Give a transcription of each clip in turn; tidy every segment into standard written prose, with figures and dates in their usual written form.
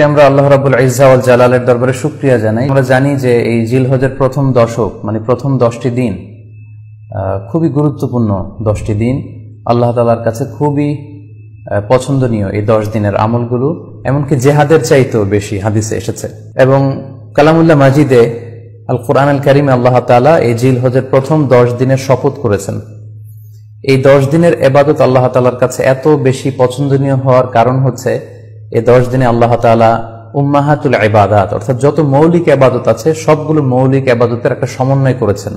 আমরা আল্লাহ রাব্বুল ইজ্জা ওয়াল জালালের দরবারে শুকরিয়া জানাই। আমরা জানি যে এই জিলহজের প্রথম দশক মানে প্রথম 10টি দিন খুবই গুরুত্বপূর্ণ 10টি দিন। আল্লাহ তাআলার কাছে খুবই পছন্দনীয় এই 10 দিনের আমলগুলো, এমনকি জিহাদের চাইতেও বেশি হাদিসে এসেছে। এবং কালামুল্লাহ মাজিদে আল কুরআন আল কারীমে আল্লাহ তাআলা এই জিলহজের প্রথম 10 দিনের শপথ করেছেন। এই 10 দিনের ইবাদত আল্লাহ তাআলার কাছে এত বেশি পছন্দনীয় হওয়ার কারণ হচ্ছে এই 10 দিনে আল্লাহ তাআলা উম্মাহাতুল ইবাদাত অর্থাৎ যত মৌলিক ইবাদত আছে সবগুলো মৌলিক ইবাদতের একটা সমন্বয় করেছেন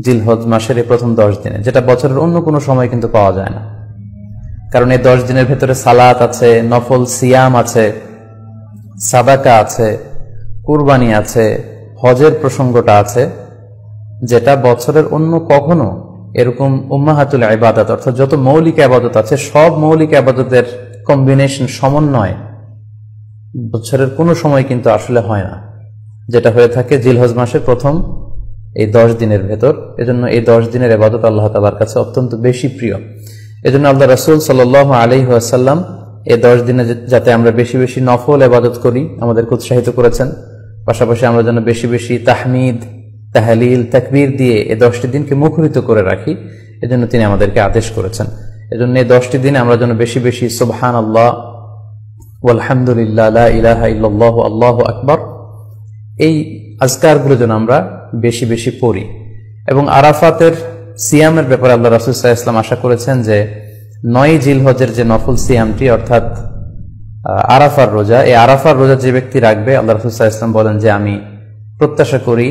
জিলহজ মাসের এই প্রথম 10 দিনে, যেটা বছরের অন্য কোনো সময় কিন্তু পাওয়া যায় না। কারণ এই 10 দিনের ভেতরে সালাত আছে, নফল সিয়াম আছে, সাদাকা আছে, কুরবানি আছে, হজের প্রসঙ্গটা আছে, যেটা বছরের অন্য কখনো এরকম উম্মাহাতুল ইবাদাত অর্থাৎ যত মৌলিক ইবাদত আছে সব মৌলিক ইবাদতের কম্বিনেশন সমন্বয় বছরের কোনো সময় কিন্তু আসলে হয় না, যেটা হয়ে থাকে জিলহজ মাসের প্রথম এই 10 দিনের ভেতর। এজন্য এই 10 দিনের ইবাদত আল্লাহ তাআলার কাছে অত্যন্ত বেশি প্রিয়। এজন্য আল্লাহ রাসূল সাল্লাল্লাহু আলাইহি ওয়াসাল্লাম এই 10 দিনে যাতে আমরা বেশি বেশি নফল ইবাদত করি আমাদেরকে উৎসাহিত করেছেন। পাশাপাশি আমরা যেন বেশি বেশি তাহমিদ, তাহলিল, তাকবীর দিয়ে এই 10টি দিনকে মুখরিত করে রাখি, এজন্য তিনি আমাদেরকে আদেশ করেছেন। এজন্য এই 10টি দিনে আমরা যেন বেশি বেশি সুবহানাল্লাহ ওয়ালহামদুলিল্লাহ লা ইলাহা ইল্লাল্লাহু আল্লাহু আকবার এই আজকারগুলো যেন আমরা বেশি বেশি পড়ি। এবং আরাফাতের সিয়ামের ব্যাপারে আল্লাহ রাসূল সাল্লাল্লাহু আলাইহি ওয়াসাল্লাম আশা করেছেন যে 9 জিলহজের যে নফল সিয়ামটি অর্থাৎ আরাফার রোজা, এই আরাফার রোজা যে ব্যক্তি রাখবে আল্লাহ রাসূল সাল্লাল্লাহু আলাইহি ওয়াসাল্লাম বলেন যে আমি প্রত্যাশা করি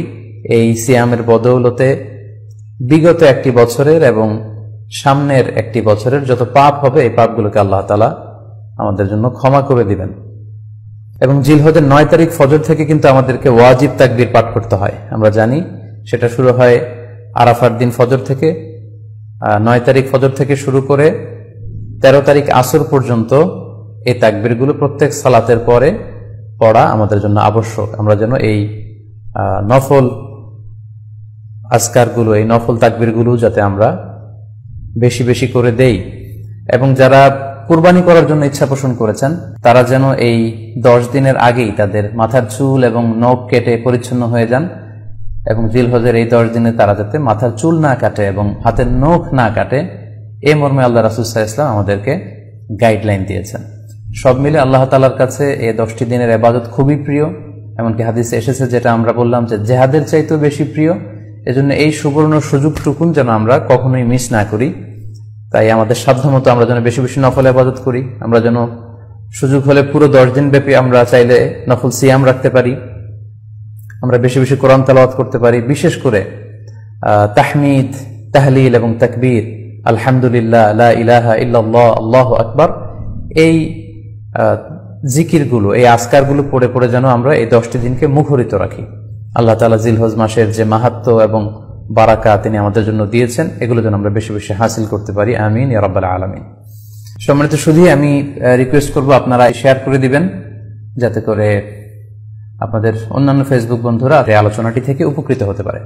এই সিয়ামের বদৌলতে বিগত একটি বছরের এবং সামনের একটি বছরের যত পাপ হবে এই পাপগুলোকে আল্লাহ তাআলা আমাদের জন্য ক্ষমা করে দিবেন। এবং জিলহজের 9 তারিখ ফজর থেকে কিন্তু আমাদেরকে ওয়াজিব তাকবীর পাঠ করতে হয়। আমরা জানি সেটা শুরু হয় আরাফার দিন ফজর থেকে। 9 তারিখ ফজর থেকে শুরু করে 13 তারিখ আসর পর্যন্ত এই তাকবীরগুলো প্রত্যেক সালাতের পরে পড়া আমাদের জন্য আবশ্যক। আমরা যেন এই নফল আজকারগুলো, এই নফল তাকবীরগুলো যাতে আমরা বেশি বেশি করে দেই। এবং যারা কুরবানি করার জন্য ইচ্ছা পোষণ করেছেন তারা যেন এই 10 দিনের আগেই তাদের মাথার চুল এবং নখ কেটে পরিচ্ছন্ন হয়ে যান। এবং জিলহজের এই 10 দিনে তারা যাতে মাথার চুল না কাটে এবং হাতের নখ না কাটে, এই মর্মে আল্লাহ রাসূল সাল্লাল্লাহু আলাইহি ওয়াসাল্লাম আমাদেরকে গাইডলাইন দিয়েছেন। সব মিলে আল্লাহ তাআলার কাছে এই 10টি দিনের ইবাদত খুবই প্রিয়। এমনকি হাদিসে এসেছে, যেটা আমরা বললাম যে জিহাদের চাইতেও বেশি প্রিয়। এজন্য এই সুবর্ণ সুযোগটুকুন যেন আমরা কখনোই মিস না করি। তাই আমাদের সাধ্যমতো আমরা যেন বেশি বেশি নফল ইবাদত করি। আমরা যেন সুযোগ হলে পুরো 10 দিন ব্যাপী আমরা চাইলে নফল সিয়াম রাখতে পারি, আমরা বেশি বেশি কোরআন তেলাওয়াত করতে পারি। বিশেষ করে তাহমিদ, তাহলিল এবং তাকবীর, আলহামদুলিল্লাহ লা ইলাহা ইল্লাল্লাহ আল্লাহু আকবার, এই জিকিরগুলো, এই আজকারগুলো পড়ে পড়ে যেন আমরা এই 10টি দিনকে মুখরিত রাখি। আল্লাহ তাআলা জিলহজ মাসের যে মাহাত্ম্য এবং বারাকা তিনি আমাদের জন্য দিয়েছেন, এগুলো যেন আমরা বেশি বেশি হাসিল করতে পারি। আমিন ইয়া রাব্বাল আলামিন। সম্মানিত শুধু আমি রিকোয়েস্ট করব আপনারা শেয়ার করে দিবেন, যাতে করে আপনাদের অন্যান্য ফেসবুক বন্ধুরা এই আলোচনাটি থেকে উপকৃত হতে পারে।